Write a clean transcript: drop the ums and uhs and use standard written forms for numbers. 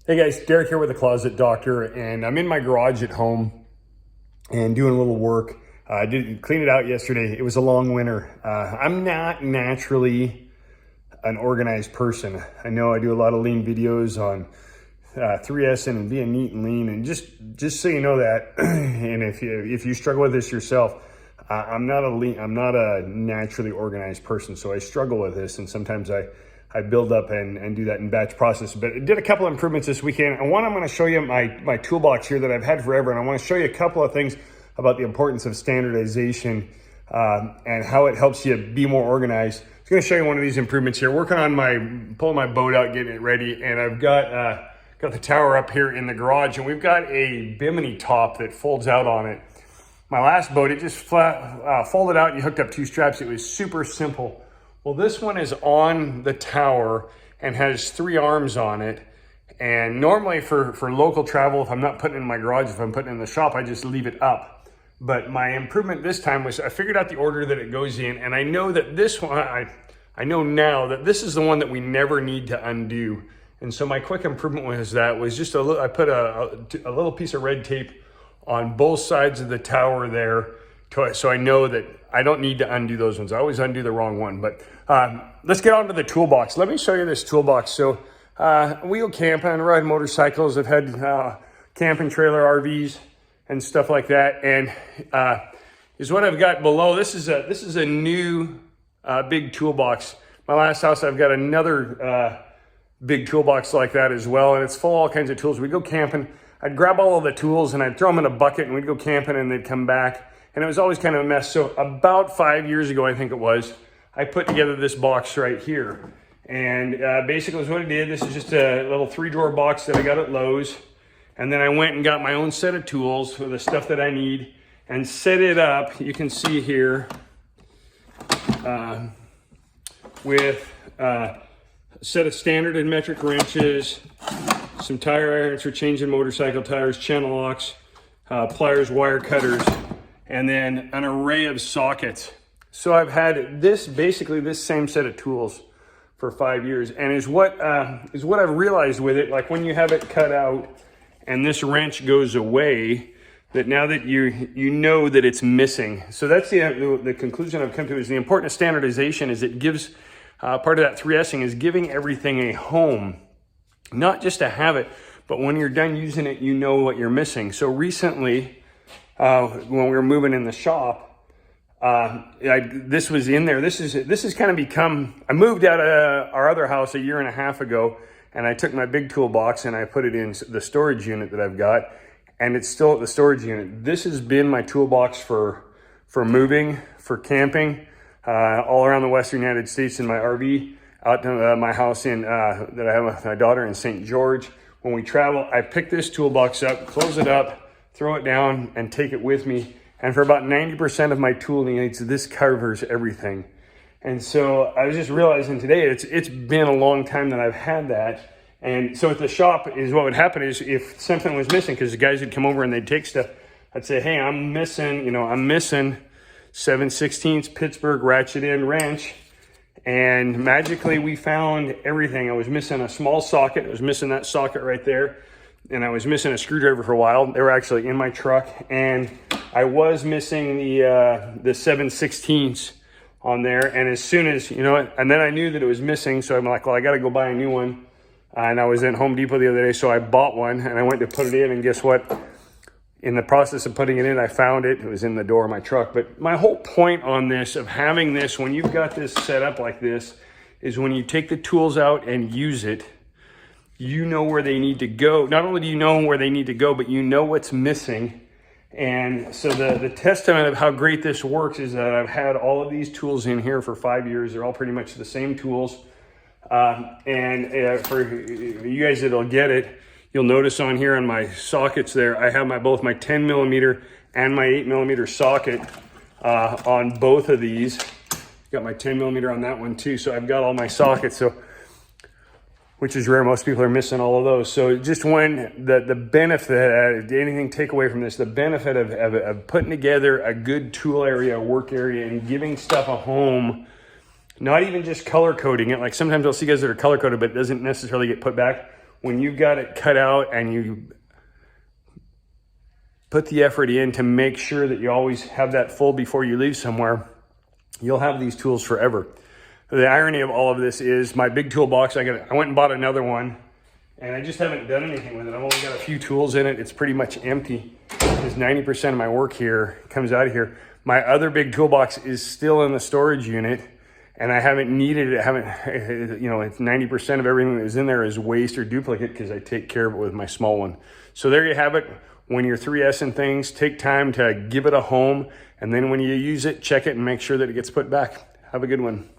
Hey guys, Derek here with the Closet Doctor, and I'm in my garage at home and doing a little work. I did clean it out yesterday. It was a long winter. I'm not naturally an organized person. I know I do a lot of lean videos on 3S and being neat and lean, and just so you know that, and if you struggle with this yourself, I'm not a naturally organized person, so I struggle with this, and sometimes I build up and do that in batch process. But I did a couple of improvements this weekend. And one, I'm gonna show you my toolbox here that I've had forever. And I wanna show you a couple of things about the importance of standardization and how it helps you be more organized. I'm gonna show you one of these improvements here. Working on pulling my boat out, getting it ready. And I've got the tower up here in the garage, and we've got a bimini top that folds out on it. My last boat, it just folded out and you hooked up two straps. It was super simple. Well, this one is on the tower and has three arms on it. And normally for local travel, if I'm not putting it in my garage, if I'm putting it in the shop, I just leave it up. But my improvement this time was I figured out the order that it goes in, and I know that this one, I know now that this is the one that we never need to undo. And so my quick improvement was just I put a little piece of red tape on both sides of the tower there, so I know that I don't need to undo those ones. I always undo the wrong one. But let's get on to the toolbox. Let me show you this toolbox. So we go camping, ride motorcycles. I've had camping trailer RVs and stuff like that. And is what I've got below. This is a new big toolbox. My last house, I've got another big toolbox like that as well, and it's full of all kinds of tools. We go camping. I'd grab all of the tools and I'd throw them in a bucket, and we'd go camping, and they'd come back. And it was always kind of a mess. So about 5 years ago, I think it was, I put together this box right here. And basically what I did, this is just a little 3-drawer box that I got at Lowe's. And then I went and got my own set of tools for the stuff that I need and set it up. You can see here with a set of standard and metric wrenches, some tire irons for changing motorcycle tires, channel locks, pliers, wire cutters, and then an array of sockets. So I've had basically this same set of tools for 5 years, and is what I've realized with it, like when you have it cut out and this wrench goes away, that now that you know that it's missing. So that's the conclusion I've come to, is the importance of standardization is it gives, part of that 3S'ing is giving everything a home, not just to have it, but when you're done using it, you know what you're missing. So recently, when we were moving in the shop, this was in there. This has kind of become, I moved out of our other house 1.5 years ago, and I took my big toolbox and I put it in the storage unit that I've got, and it's still at the storage unit. This has been my toolbox for moving, for camping, all around the Western United States in my RV, out to my house that I have with my daughter in St. George. When we travel, I pick this toolbox up, close it up, throw it down, and take it with me. And for about 90% of my tool needs, this covers everything. And so I was just realizing today, it's been a long time that I've had that. And so at the shop, is what would happen is if something was missing, because the guys would come over and they'd take stuff, I'd say, hey, I'm missing 7/16 Pittsburgh ratchet end wrench. And magically we found everything. I was missing a small socket. I was missing that socket right there. And I was missing a screwdriver for a while. They were actually in my truck. And I was missing the 7/16 on there. And as soon as, and then I knew that it was missing. So I'm like, well, I got to go buy a new one. And I was in Home Depot the other day, so I bought one. And I went to put it in, and guess what? In the process of putting it in, I found it. It was in the door of my truck. But my whole point on this, of having this, when you've got this set up like this, is when you take the tools out and use it, you know where they need to go. Not only do you know where they need to go, but you know what's missing. And so the testament of how great this works is that I've had all of these tools in here for 5 years. They're all pretty much the same tools. For you guys that'll get it, you'll notice on here on my sockets there, I have both my 10 millimeter and my 8 millimeter socket on both of these. Got my 10 millimeter on that one too. So I've got all my sockets. So, which is rare. Most people are missing all of those. So just when the benefit, anything take away from this, the benefit of putting together a good tool area, work area, and giving stuff a home, not even just color coding it. Like sometimes I'll see guys that are color coded, but it doesn't necessarily get put back. when you've got it cut out and you put the effort in to make sure that you always have that full before you leave somewhere, you'll have these tools forever. The irony of all of this is my big toolbox, I went and bought another one, and I just haven't done anything with it. I've only got a few tools in it. It's pretty much empty because 90% of my work here comes out of here. My other big toolbox is still in the storage unit, and I haven't needed it. It's 90% of everything that is in there is waste or duplicate because I take care of it with my small one. So there you have it. When you're 3S'ing things, take time to give it a home, and then when you use it, check it and make sure that it gets put back. Have a good one.